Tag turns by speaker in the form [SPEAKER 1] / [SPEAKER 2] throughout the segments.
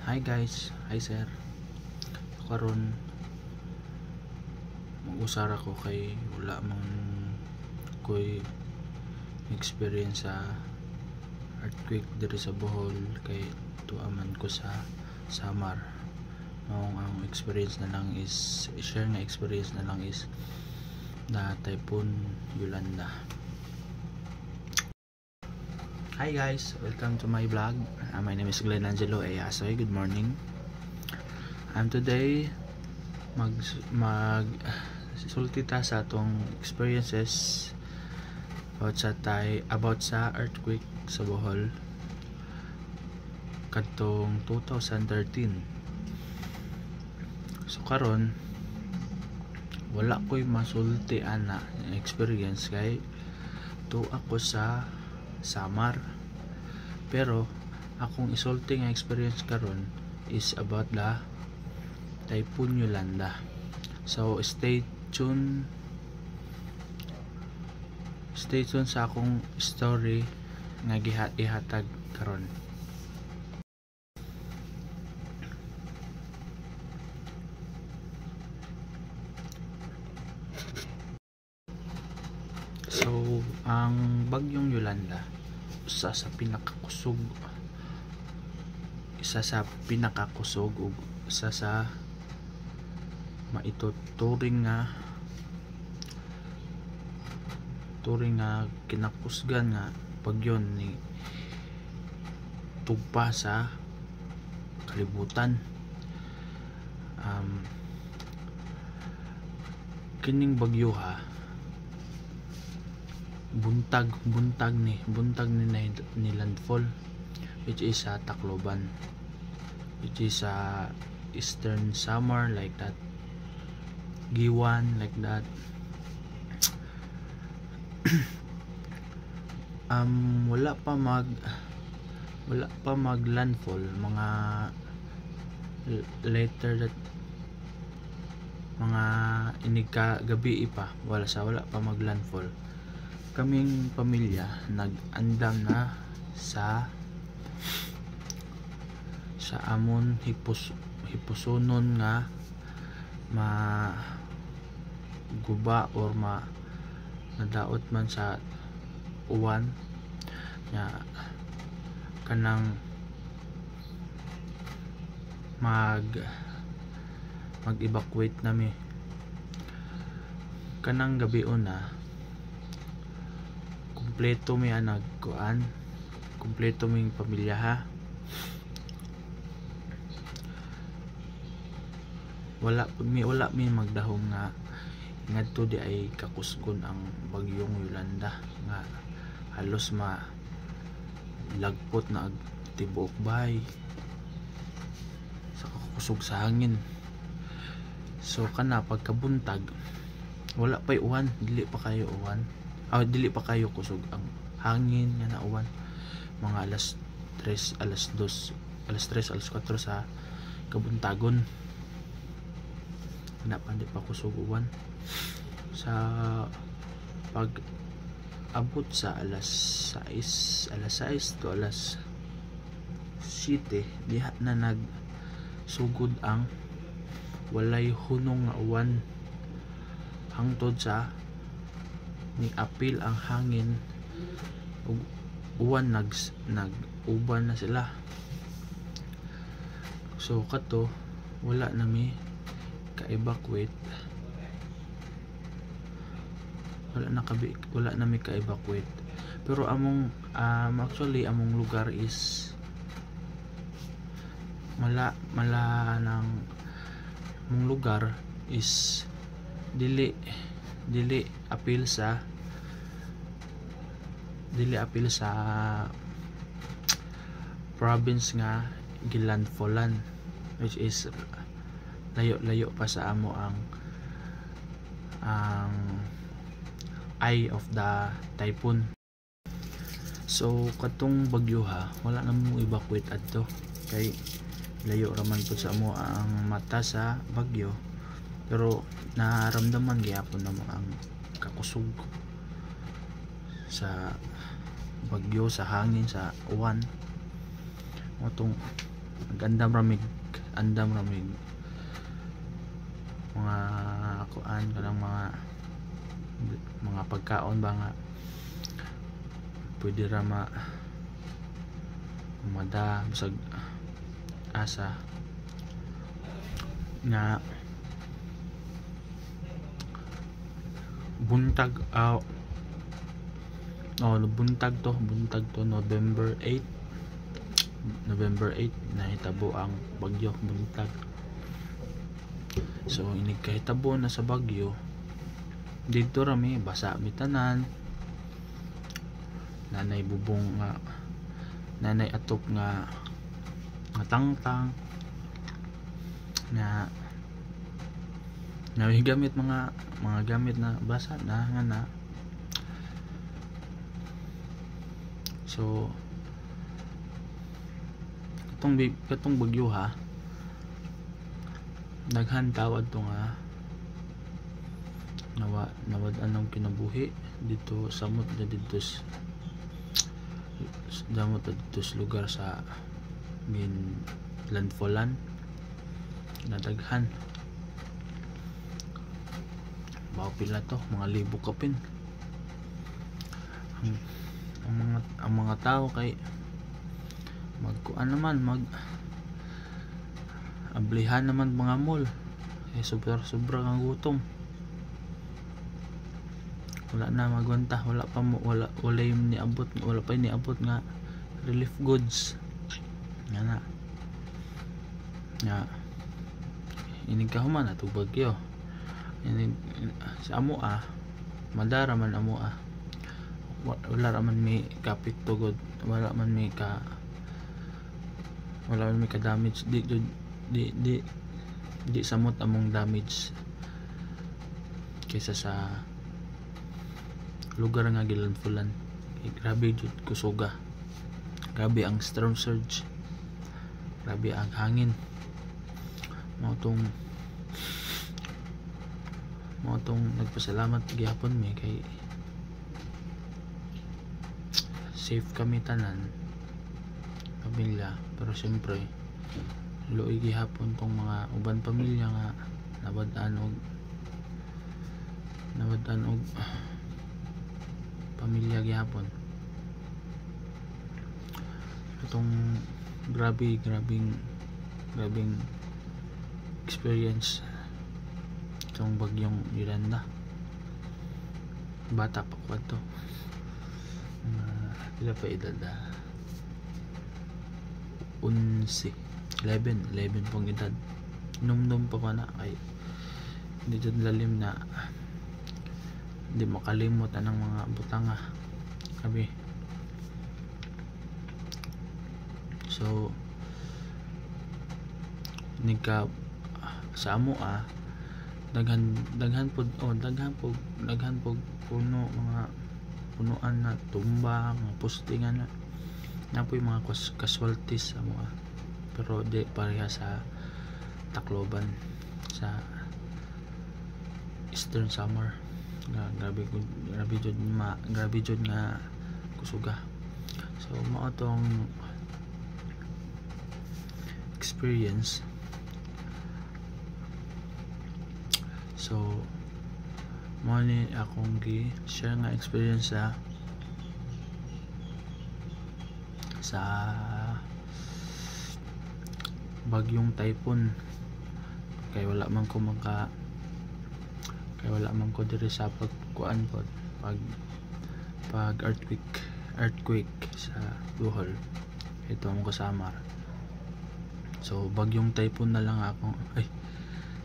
[SPEAKER 1] Hi guys, hi sir. Karon mag-usar ako kay wala man ko'y experience sa earthquake diri sa Bohol kay tuaman ko sa Samar. Ang experience na lang is share na experience na lang is na Typhoon Yolanda. Hi guys, welcome to my vlog. My name is Glenn Angelo Eyasoy. Good morning. Today mag sultita sa atong experiences about sa earthquake sa Bohol kadtong 2013. So karon wala ko'y masulti ana experience kay to ako sa Samar, pero akong isulti nga experience karon is about the Typhoon Yolanda. So stay tuned sa akong story nga ihatag karon. So ang bagyong Yolanda isa sa pinakakusog ug isa sa maituturing nga kinakusgan nga bagyon ni tugpa sa kalibutan. Kining bagyoha buntag ni landfall, which is sa Tacloban, which is sa Eastern Samar, like that, Giwan, like that. Wala pa mag landfall, mga later that mga inika gabi pa, wala pa mag landfall. Kaming pamilya nag-andam na sa amon hipusonon nga guba or nadaot man sa uwan nga kanang mag-evacuate nami kanang gabi una. Kompleto mi kompleto ming pamilya ha. Wala mi magdahom nga ngadto di ay kakusgon ang bagyong Yolanda nga halos lagpot na tibuok bahay sa kakusog sa hangin. So kana pagkabuntag wala pa'y uwan, dili pa kayo kusog ang hangin nga na uwan, mga alas 3, alas 4 sa kabuntagon na pa di pa kusog uwan. Sa pag abot sa alas 6 to alas 7 diha na nagsugod ang walay hunong nga uwan hangtod sa ni apil ang hangin ug uwan nag-uban na sila. So kato wala nami ka-evacuate, pero among actually among lugar is mala ng among lugar is dili apil sa province nga gilandfallan, which is layo pa sa amo ang eye of the typhoon. So katong bagyoha wala na mo evacuate adto kay layo raman po sa amo ang mata sa bagyo, pero naramdaman gyapon namo ang kakusog sa bagyo, sa hangin, sa uwan. Motong andam ramig mga kuan kanang mga pagkaon ba nga pwede ra mada bisag asa nga buntag buntag to November 8 nahitabo ang bagyo buntag. So inig kahitabo na sa bagyo dito rami basa mi tanan, nanay bubong nga nanay atop nga tangtang na gamit mga gamit na basa na nga na. So katong bagyo ha, daghan tawad to nga nawad anong kinabuhi dito samot na dito sa lugar sa landfallan na daghan bao pila to mga libo kapin ang mga tao kay magkuan naman ablihan naman mga mall sobra ang gutom, wala na magwanta, wala pa niabot nga relief goods nga inig kahuman ato bagyo sa amo madara man amo wala raman may kapit tugod, wala man may ka damage di samot among damage kaysa sa lugar nga gilandfallan. Grabe jud kusuga, grabe ang storm surge, grabe ang hangin, mo tong nagpasalamat gihapon mi kay safe kami tanan pamilya. Pero siyempre luoy gihapon tong mga uban pamilya nga nabad-an og pamilya gihapon. Itong grabing experience itong bagyong Yolanda. Bata pa ko to, pila pa edad 11 pong edad, num pa ko na kay dito lalim na hindi makalimot anang mga butanga kami. So nigka sa amo daghan pod puno, mga punuan na tumba, mga postingan na po yung mga casualties sa mga, pero di pareha sa Tacloban sa Eastern Samar nga grabe jud nga kusuga. So mao tong experience. So mo ni akong gi-share nga experience sa bagyong typhoon kay wala man ko diri sa pagkuan pod pag earthquake sa Bohol, ito mo kasama. So bagyong typhoon na lang akong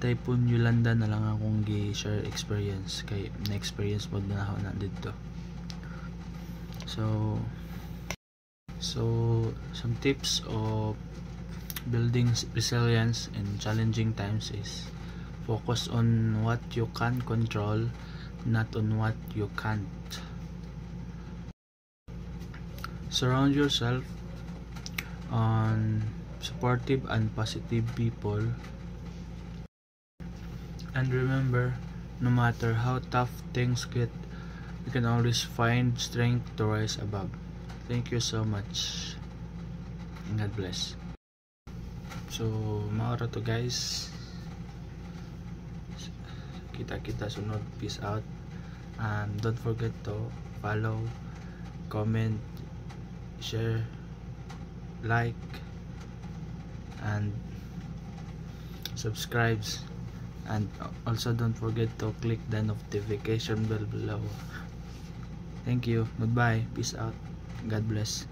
[SPEAKER 1] Typhoon Yolanda na lang akong gi-share experience kay na-experience mo na ako na dito. So some tips of building resilience in challenging times is focus on what you can control, not on what you can't. Surround yourself on supportive and positive people. And remember, no matter how tough things get, you can always find strength to rise above. Thank you so much. And God bless. So maura to guys, kita sunod, peace out, and don't forget to follow, comment, share, like, and subscribes, and also don't forget to click the notification bell below. Thank you, goodbye, peace out, God bless.